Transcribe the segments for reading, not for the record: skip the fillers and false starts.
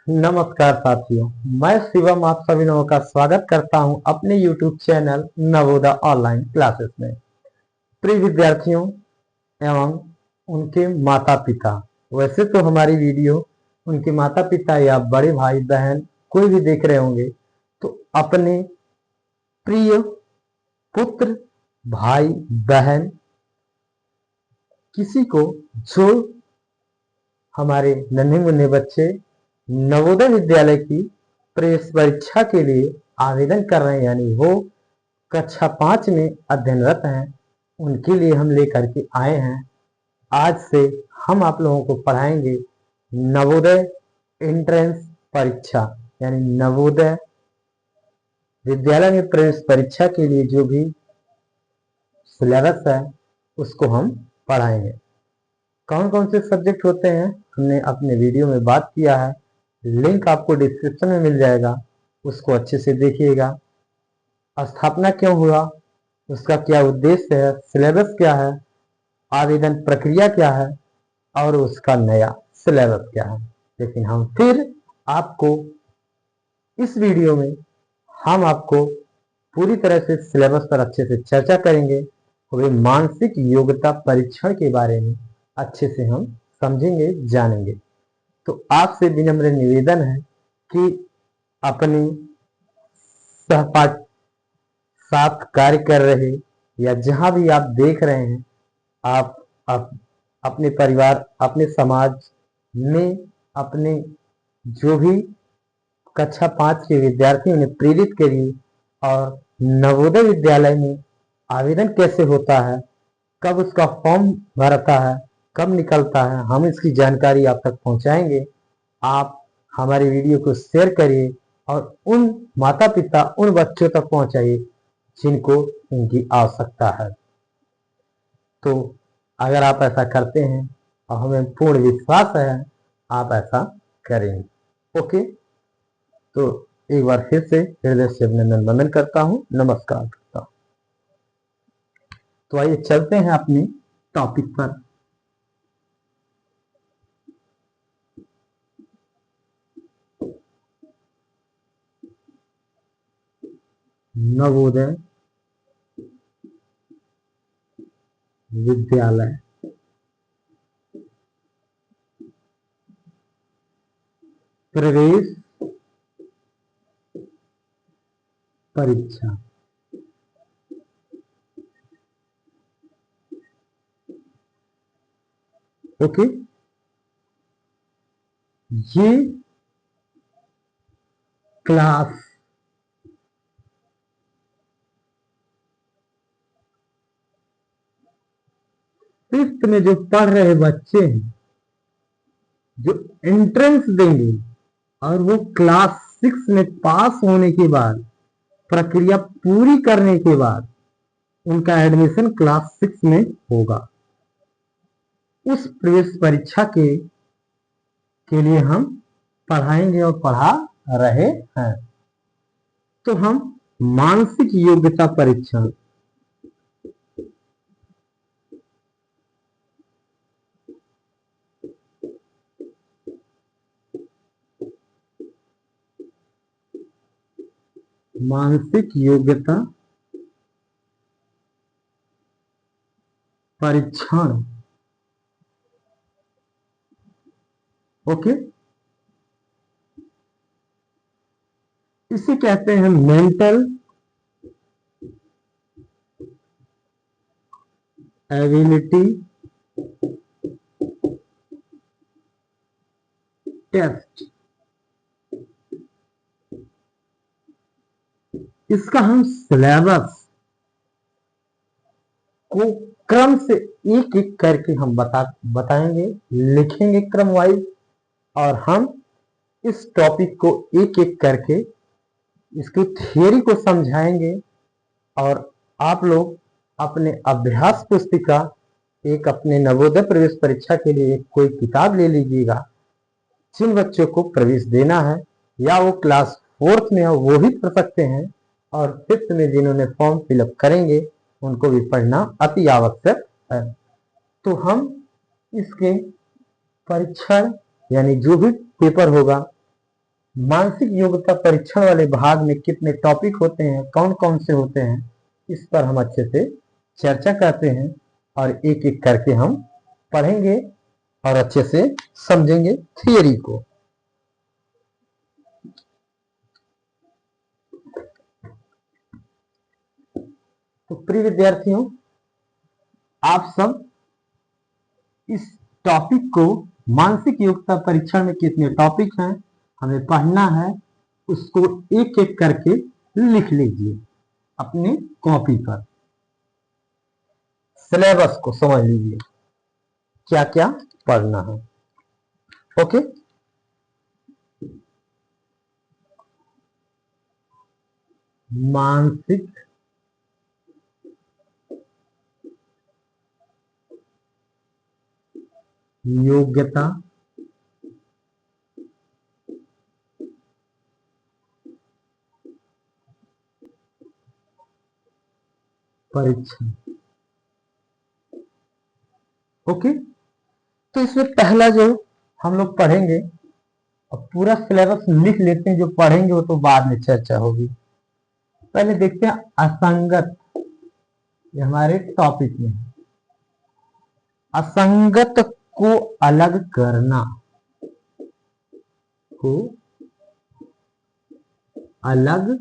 नमस्कार साथियों, मैं शिवम आप सभी लोगों का स्वागत करता हूं अपने YouTube channel Navodaya online classes में। प्रिय विद्यार्थियों एवं उनके माता पिता, वैसे तो हमारी वीडियो उनके माता पिता या बड़े भाई बहन कोई भी देख रहे होंगे तो अपने प्रिय पुत्र भाई बहन किसी को जो हमारे नन्हे मुन्ने बच्चे नवोदय विद्यालय की प्रवेश परीक्षा के लिए आवेदन कर रहे हैं, यानी वो कक्षा 5 में अध्ययनरत हैं, उनके लिए हम लेकर के आए हैं। आज से हम आप लोगों को पढ़ाएंगे नवोदय एंट्रेंस परीक्षा, यानी नवोदय विद्यालय में प्रवेश परीक्षा के लिए जो भी सिलेबस है उसको हम पढ़ाएंगे। कौन कौन से सब्जेक्ट होते हैं हमने अपने वीडियो में बात किया है, लिंक आपको डिस्क्रिप्शन में मिल जाएगा, उसको अच्छे से देखिएगा। स्थापना क्यों हुआ, उसका क्या उद्देश्य है, सिलेबस क्या है, आवेदन प्रक्रिया क्या है और उसका नया सिलेबस क्या है। लेकिन हम फिर आपको इस वीडियो में हम आपको पूरी तरह से सिलेबस पर अच्छे से चर्चा करेंगे। वे मानसिक योग्यता परीक्षण के बारे में अच्छे से हम समझेंगे, जानेंगे। तो आपसे विनम्र निवेदन है कि अपने सहपाठी साथ कार्य कर रहे या जहां भी आप देख रहे हैं, आप अपने परिवार, अपने समाज में अपने जो भी कक्षा 5 के विद्यार्थी उन्हें प्रेरित करिए और नवोदय विद्यालय में आवेदन कैसे होता है, कब उसका फॉर्म भरता है, कब निकलता है, हम इसकी जानकारी आप तक पहुंचाएंगे। आप हमारी वीडियो को शेयर करिए और उन माता पिता, उन बच्चों तक पहुंचाइए जिनको इनकी आवश्यकता है। तो अगर आप ऐसा करते हैं और हमें पूर्ण विश्वास है आप ऐसा करेंगे। ओके, तो एक बार फिर से हृदय से अभिनंदन वंदन करता हूं, नमस्कार करता हूं। तो आइए चलते हैं अपने टॉपिक पर। नवोदय विद्यालय प्रवेश परीक्षा। ओके, ये क्लास 5th में जो पढ़ रहे बच्चे हैं, जो एंट्रेंस देंगे और वो क्लास 6 में पास होने के बाद, प्रक्रिया पूरी करने के बाद उनका एडमिशन क्लास 6 में होगा। उस प्रवेश परीक्षा के लिए हम पढ़ाएंगे और पढ़ा रहे हैं। तो हम मानसिक योग्यता परीक्षण, मानसिक योग्यता परीक्षण, ओके, इसे कहते हैं मेंटल एबिलिटी टेस्ट। इसका हम सिलेबस को क्रम से एक एक करके हम बताएंगे, लिखेंगे क्रम वाइज, और हम इस टॉपिक को एक एक करके इसकी थियरी को समझाएंगे। और आप लोग अपने अभ्यास पुस्तिका, एक अपने नवोदय प्रवेश परीक्षा के लिए कोई किताब ले लीजिएगा। जिन बच्चों को प्रवेश देना है या वो क्लास 4th में हो वो भी पढ़ सकते हैं, और 5th में जिन्होंने फॉर्म फिलअप करेंगे उनको भी पढ़ना अति आवश्यक है। तो हम इसके परीक्षण यानी जो भी पेपर होगा मानसिक योग्यता परीक्षण वाले भाग में कितने टॉपिक होते हैं, कौन कौन से होते हैं, इस पर हम अच्छे से चर्चा करते हैं और एक एक करके हम पढ़ेंगे और अच्छे से समझेंगे थियरी को। तो प्रिय विद्यार्थियों, आप सब इस टॉपिक को, मानसिक योग्यता परीक्षण में कितने टॉपिक हैं हमें पढ़ना है, उसको एक एक करके लिख लीजिए अपनी कॉपी पर। सिलेबस को समझ लीजिए क्या क्या पढ़ना है। ओके, मानसिक योग्यता परीक्षण। ओके, तो इसमें पहला जो हम लोग पढ़ेंगे, और पूरा सिलेबस लिख लेते हैं, जो पढ़ेंगे वो तो बाद में चर्चा होगी। पहले देखते हैं असंगत, ये हमारे टॉपिक में है। असंगत को अलग करना, को अलग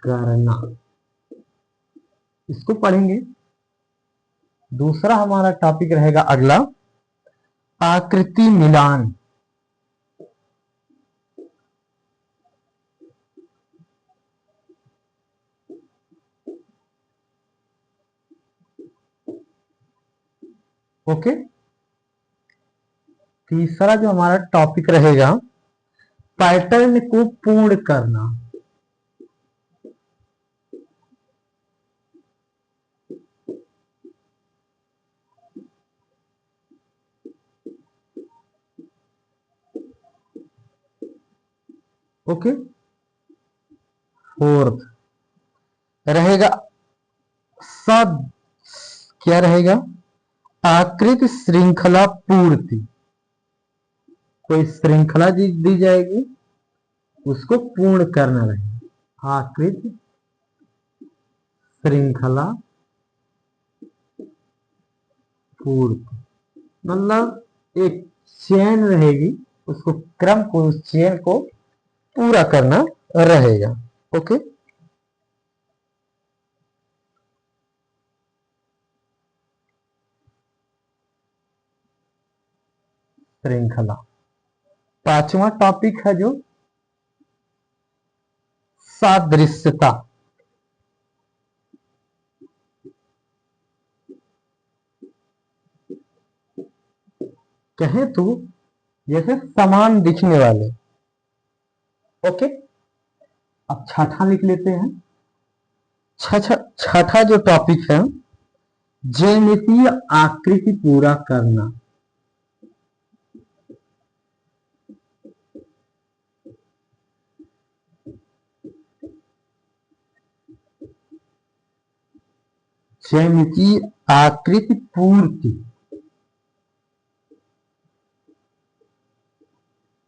करना, इसको पढ़ेंगे। दूसरा हमारा टॉपिक रहेगा अगला, आकृति मिलान। ओके, तीसरा जो हमारा टॉपिक रहेगा, पैटर्न को पूर्ण करना। ओके, फोर्थ रहेगा सब, क्या रहेगा, आकृति श्रृंखला पूर्ति। कोई श्रृंखला दी जाएगी, उसको पूर्ण करना रहेगा। आकृति श्रृंखला पूर्ति मतलब एक चेन रहेगी, उसको क्रम को, उस चेन को पूरा करना रहेगा। ओके, श्रृंखला। पांचवा टॉपिक है जो सादृश्यता। कहें तो जैसे समान दिखने वाले। ओके, अब छठा लिख लेते हैं। छठा जो टॉपिक है, ज्यामितीय आकृति पूरा करना। ज्यामितीय आकृति पूर्ति।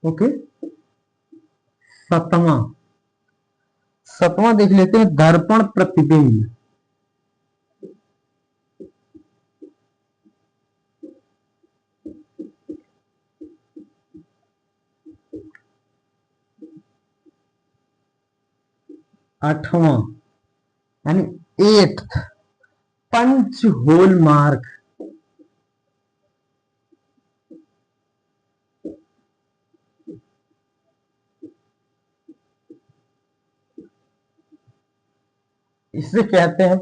ओके, सतवां, देख लेते हैं, दर्पण प्रतिबिंब। आठवां यानी एट्थ, पंच होल मार्क। इसे कहते हैं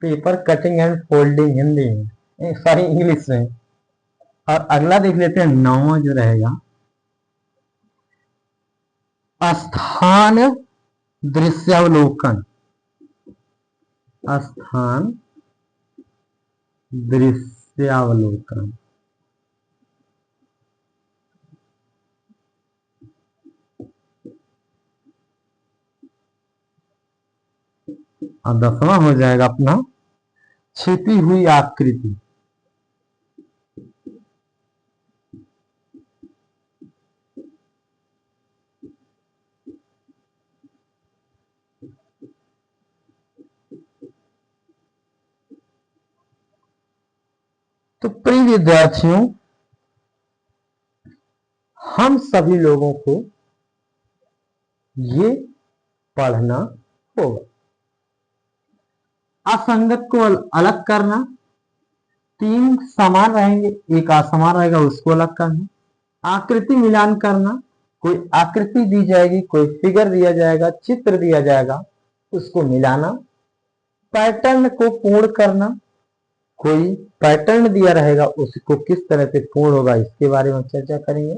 paper cutting and folding Hindi में, सॉरी इंग्लिश में। और अगला देख लेते हैं, नौवां जो रहेगा, स्थान दृश्यावलोकन। स्थान दृश्यावलोकन। और 10वां हो जाएगा अपना छिपी हुई आकृति। तो प्रिय विद्यार्थियों, हम सभी लोगों को ये पढ़ना होगा। असंगत को अलग करना, तीन समान रहेंगे, एक असमान रहेगा, उसको अलग करना। आकृति मिलान करना, कोई आकृति दी जाएगी, कोई फिगर दिया जाएगा, चित्र दिया जाएगा, उसको मिलाना। पैटर्न को पूर्ण करना, कोई पैटर्न दिया रहेगा, उसको किस तरह से पूर्ण होगा, इसके बारे में चर्चा करेंगे।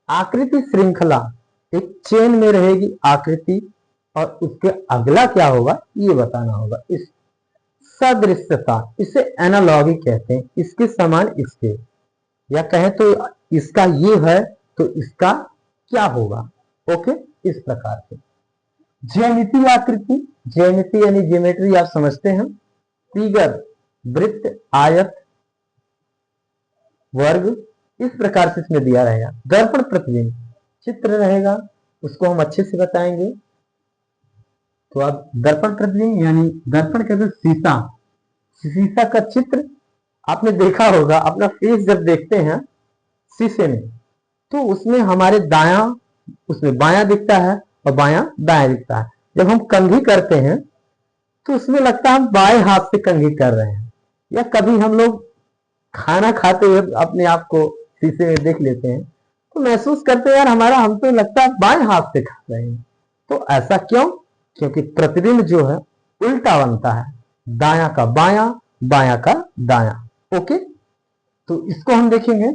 आकृति श्रृंखला, एक चेन में रहेगी आकृति और उसके अगला क्या होगा ये बताना होगा। इस सदृश्यता, इसे एनालॉगी कहते हैं, इसके समान इसके, या कहें तो इसका ये है तो इसका क्या होगा। ओके, इस प्रकार से। ज्यामिति आकृति, ज्यामिति यानी ज्योमेट्री आप समझते हैं। फिगर, वृत्त, आयत, वर्ग, इस प्रकार से इसमें दिया रहेगा। दर्पण प्रतिबिंब, चित्र रहेगा, उसको हम अच्छे से बताएंगे। तो अब दर्पण प्रतिबिंब यानी दर्पण कहते हैं शीशा, शीशा का चित्र आपने देखा होगा। अपना फेस जब देखते हैं शीशे में तो उसमें हमारे दायां, उसमें बायां दिखता है और बायां दायां दिखता है। जब हम कंघी करते हैं तो उसमें लगता है हम बाएं हाथ से कंघी कर रहे हैं, या कभी हम लोग खाना खाते हुए अपने आप को शीशे में देख लेते हैं तो महसूस करते हैं यार हमारा, हम तो लगता है बाएं हाथ से खा रहे हैं। तो ऐसा क्यों? क्योंकि प्रतिबिंब जो है उल्टा बनता है, दायां का बायां, बायां का दायां। ओके, तो इसको हम देखेंगे।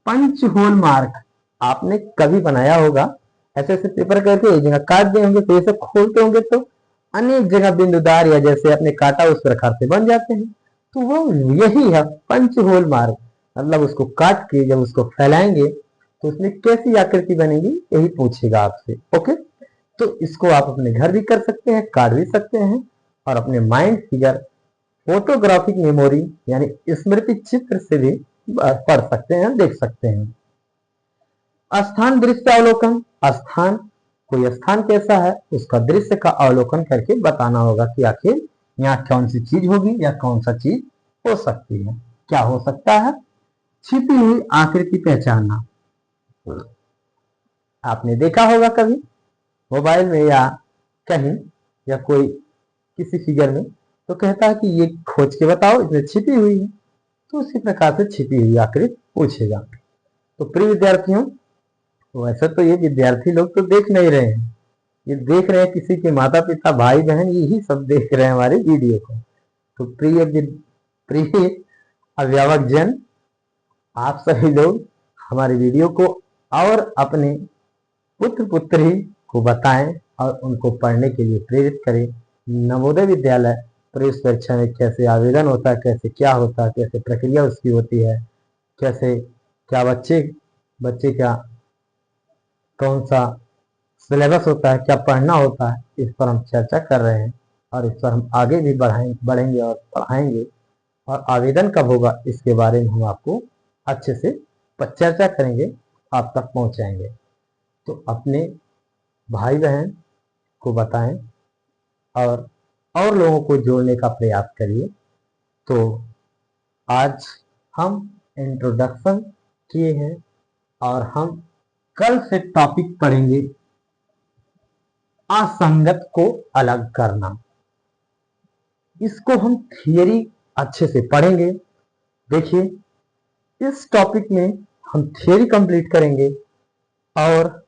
पंच होल मार्क आपने कभी बनाया होगा, ऐसे ऐसे पेपर करके एक जगह काट दिए होंगे, तो ऐसे खोलते होंगे तो अनेक जगह बिंदुदार या जैसे आपने काटा उस प्रकार से बन जाते हैं। तो वो यही है पंच होल मार्क, मतलब उसको काट के जब उसको फैलाएंगे तो उसमें कैसी आकृति बनेगी यही पूछेगा आपसे। ओके, तो इसको आप अपने घर भी कर सकते हैं, काट भी सकते हैं, और अपने माइंड फिगर, फोटोग्राफिक मेमोरी यानी स्मृति चित्र से भी पढ़ सकते हैं, देख सकते हैं। स्थान दृश्य अवलोकन, स्थान, कोई स्थान कैसा है उसका दृश्य का अवलोकन करके बताना होगा कि आखिर यहाँ कौन सी चीज होगी या कौन सा चीज हो सकती है, क्या हो सकता है। छिपी हुई आकृति पहचानना, आपने देखा होगा कभी मोबाइल में या कहीं या कोई किसी फिगर में, तो कहता है कि ये खोज के बताओ इसमें छिपी हुई है, तो उसी प्रकार से छिपी हुई आकृति पूछेगा। तो प्रिय विद्यार्थियों, वैसे तो ये विद्यार्थी लोग तो देख नहीं रहे हैं, ये देख रहे हैं किसी के माता पिता, भाई बहन, यही सब देख रहे हैं हमारे वीडियो को। तो प्रिय अभिभावक जन, आप सभी लोग हमारे वीडियो को और अपने पुत्र पुत्री को बताएं और उनको पढ़ने के लिए प्रेरित करें। नवोदय विद्यालय प्रवेश परीक्षा में कैसे आवेदन होता है, कैसे क्या होता है, कैसे प्रक्रिया उसकी होती है, कैसे क्या बच्चे का कौन सा सिलेबस होता है, क्या पढ़ना होता है, इस पर हम चर्चा कर रहे हैं और इस पर हम आगे भी बढ़ेंगे और पढ़ाएंगे। और आवेदन कब होगा इसके बारे में हम आपको अच्छे से चर्चा करेंगे, आप तक पहुंचाएंगे। तो अपने भाई बहन को बताएं और लोगों को जोड़ने का प्रयास करिए। तो आज हम इंट्रोडक्शन किए हैं और हम कल से टॉपिक पढ़ेंगे असंगत को अलग करना। इसको हम थियरी अच्छे से पढ़ेंगे। देखिए, इस टॉपिक में हम थियरी कंप्लीट करेंगे और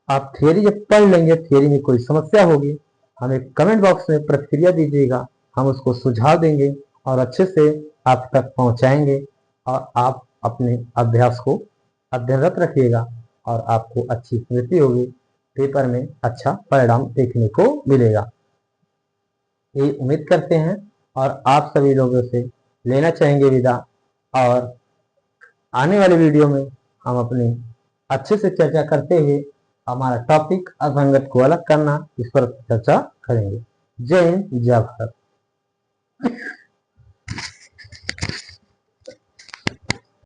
आप थियरी जब पढ़ लेंगे, थियरी में कोई समस्या होगी हमें कमेंट बॉक्स में प्रतिक्रिया दीजिएगा, हम उसको सुझाव देंगे और अच्छे से आप तक पहुंचाएंगे और आप अपने अभ्यास को अध्ययनरत रखिएगा और आपको अच्छी स्मृति होगी, पेपर में अच्छा परिणाम देखने को मिलेगा, ये उम्मीद करते हैं। और आप सभी लोगों से लेना चाहेंगे विदा, और आने वाले वीडियो में हम अपने अच्छे से चर्चा करते हुए हमारा टॉपिक असंगत को अलग करना, इस पर चर्चा करेंगे। जय हिंद, जय भारत।